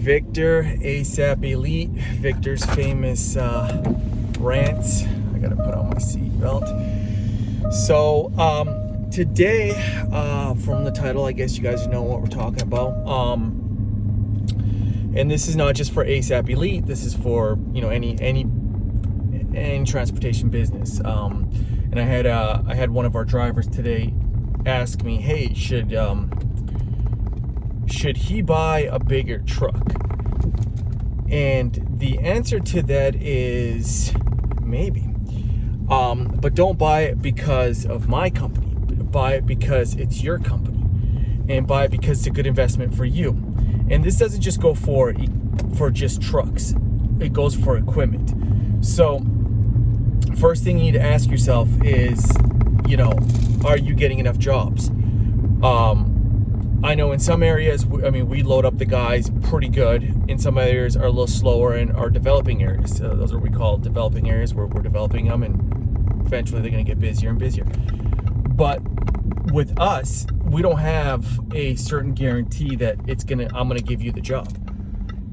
Victor, ASAP Elite, Victor's famous rants. I gotta put on my seatbelt. So today, from the title, I guess you guys know what we're talking about. And this is not just for ASAP Elite. This is for any transportation business. And I had one of our drivers today ask me, hey, should he buy a bigger truck? And the answer to that is maybe. But don't buy it because of my company. Buy it because it's your company. And buy it because it's a good investment for you. And this doesn't just go for just trucks. It goes for equipment. So first thing you need to ask yourself is, are you getting enough jobs? I know in some areas, we load up the guys pretty good. In some areas are a little slower and are developing areas. Those are what we call developing areas, where we're developing them, and eventually they're going to get busier and busier. But with us, we don't have a certain guarantee that I'm going to give you the job.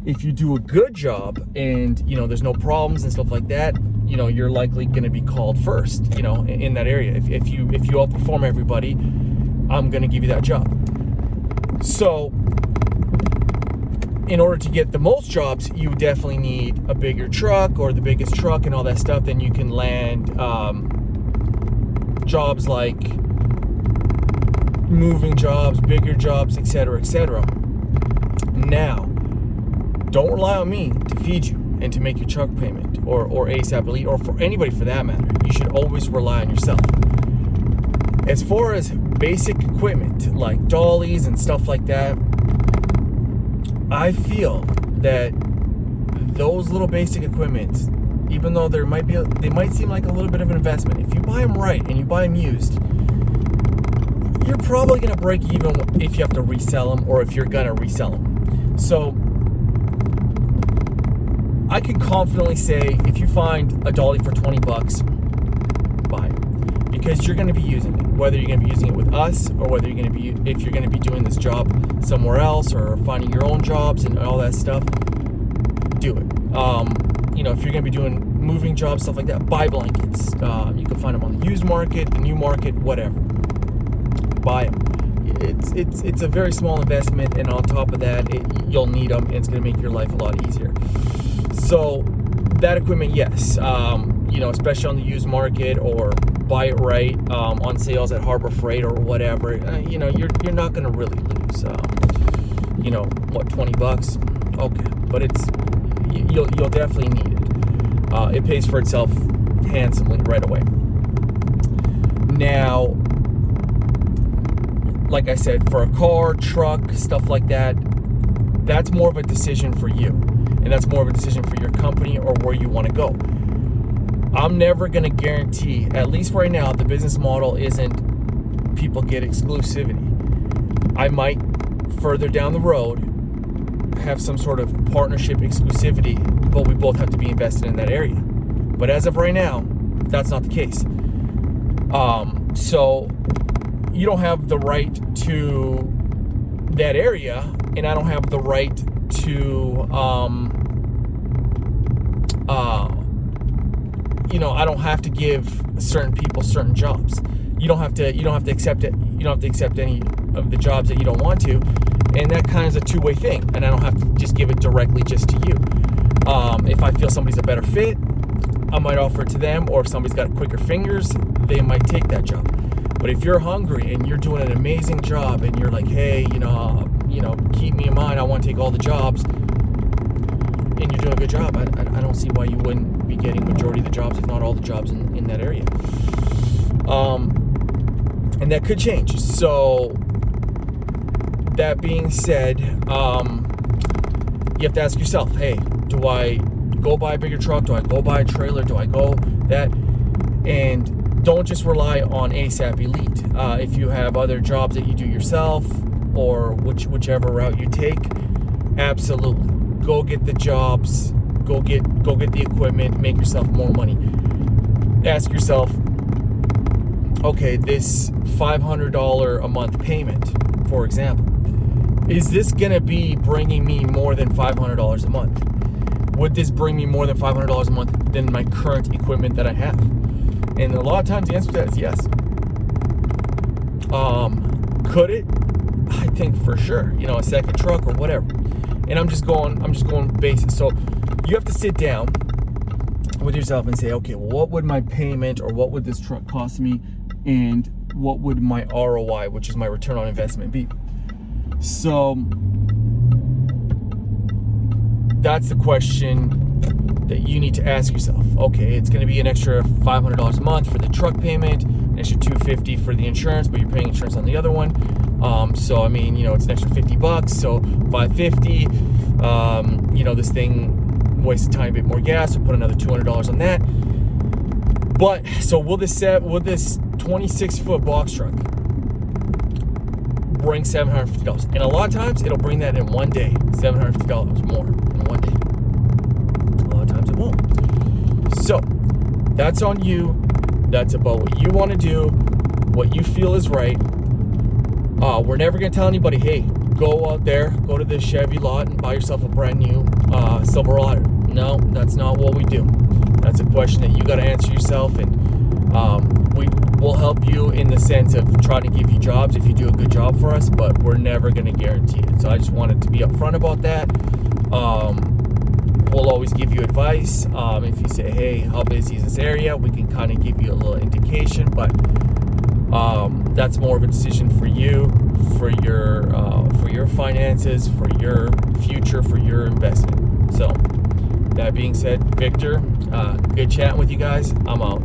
If you do a good job and, there's no problems and stuff like that, you're likely going to be called first, in that area. If you outperform everybody, I'm going to give you that job. So in order to get the most jobs, you definitely need a bigger truck or the biggest truck and all that stuff. Then you can land jobs like moving jobs, bigger jobs, etc., etc. Now, don't rely on me to feed you and to make your truck payment or ASAP Elite, or for anybody for that matter. You should always rely on yourself. As far as basic equipment like dollies and stuff like that, I feel that those little basic equipment, even though they might seem like a little bit of an investment, if you buy them right and you buy them used, you're probably going to break even if you have to resell them or if you're going to resell them. So I can confidently say, if you find a dolly for $20, buy it. Because you're going to be using it, whether you're going to be using it with us or whether if you're going to be doing this job somewhere else or finding your own jobs and all that stuff, do it. If you're going to be doing moving jobs, stuff like that, buy blankets. You can find them on the used market, the new market, whatever. Buy them. It's a very small investment, and on top of that, you'll need them, and it's going to make your life a lot easier. So that equipment, yes, especially on the used market, or buy it right on sales at Harbor Freight or whatever. You're not going to really lose. $20? Okay, but you'll definitely need it. It pays for itself handsomely right away. Now, like I said, for a car, truck, stuff like that, that's more of a decision for you. And that's more of a decision for your company or where you want to go. I'm never going to guarantee, at least right now, the business model isn't people get exclusivity. I might further down the road have some sort of partnership exclusivity, but we both have to be invested in that area. But as of right now, that's not the case. So you don't have the right to that area, and I don't have the right to I don't have to give certain people certain jobs. You don't have to accept it. You don't have to accept any of the jobs that you don't want to, and that kind of is a two-way thing. And I don't have to just give it directly just to you. If I feel somebody's a better fit, I might offer it to them, or if somebody's got quicker fingers, they might take that job. But if you're hungry and you're doing an amazing job and you're like, hey, keep me in mind, I want to take all the jobs, and you're doing a good job, I don't see why you wouldn't be getting majority of the jobs, if not all the jobs in that area. And that could change. So that being said, you have to ask yourself, hey, do I go buy a bigger truck? Do I go buy a trailer? Do I go that? And don't just rely on ASAP Elite. If you have other jobs that you do yourself, or whichever route you take, absolutely go get the jobs, go get the equipment, make yourself more money. Ask yourself, okay, this $500 a month payment, for example, is this going to be bringing me more than $500 a month? Would this bring me more than $500 a month than my current equipment that I have? And a lot of times the answer to that is yes. Could it? I think for sure. You know, a second truck or whatever. And I'm just going basic. So you have to sit down with yourself and say, okay, well, what would my payment or what would this truck cost me, and what would my ROI, which is my return on investment, be? So that's the question that you need to ask yourself. Okay, it's going to be an extra $500 a month for the truck payment, an extra $250 for the insurance, but you're paying insurance on the other one. So I mean, you know, it's an extra $50, so $550. You know, this thing wastes a tiny bit more gas, so put another $200 on that. But so will this 26-foot box truck bring $750? And a lot of times it'll bring that in one day, $750 more in one day. A lot of times it won't. So that's on you. That's about what you want to do, what you feel is right. We're never going to tell anybody, hey, go out there, go to the Chevy lot and buy yourself a brand new Silverado. No, that's not what we do. That's a question that you got to answer yourself, and we will help you in the sense of trying to give you jobs if you do a good job for us, but we're never going to guarantee it. So I just wanted to be upfront about that. We'll always give you advice. If you say, hey, how busy is this area? We can kind of give you a little indication, but that's more of a decision for you, for your finances, for your future, for your investment. So that being said, Victor, good chatting with you guys. I'm out.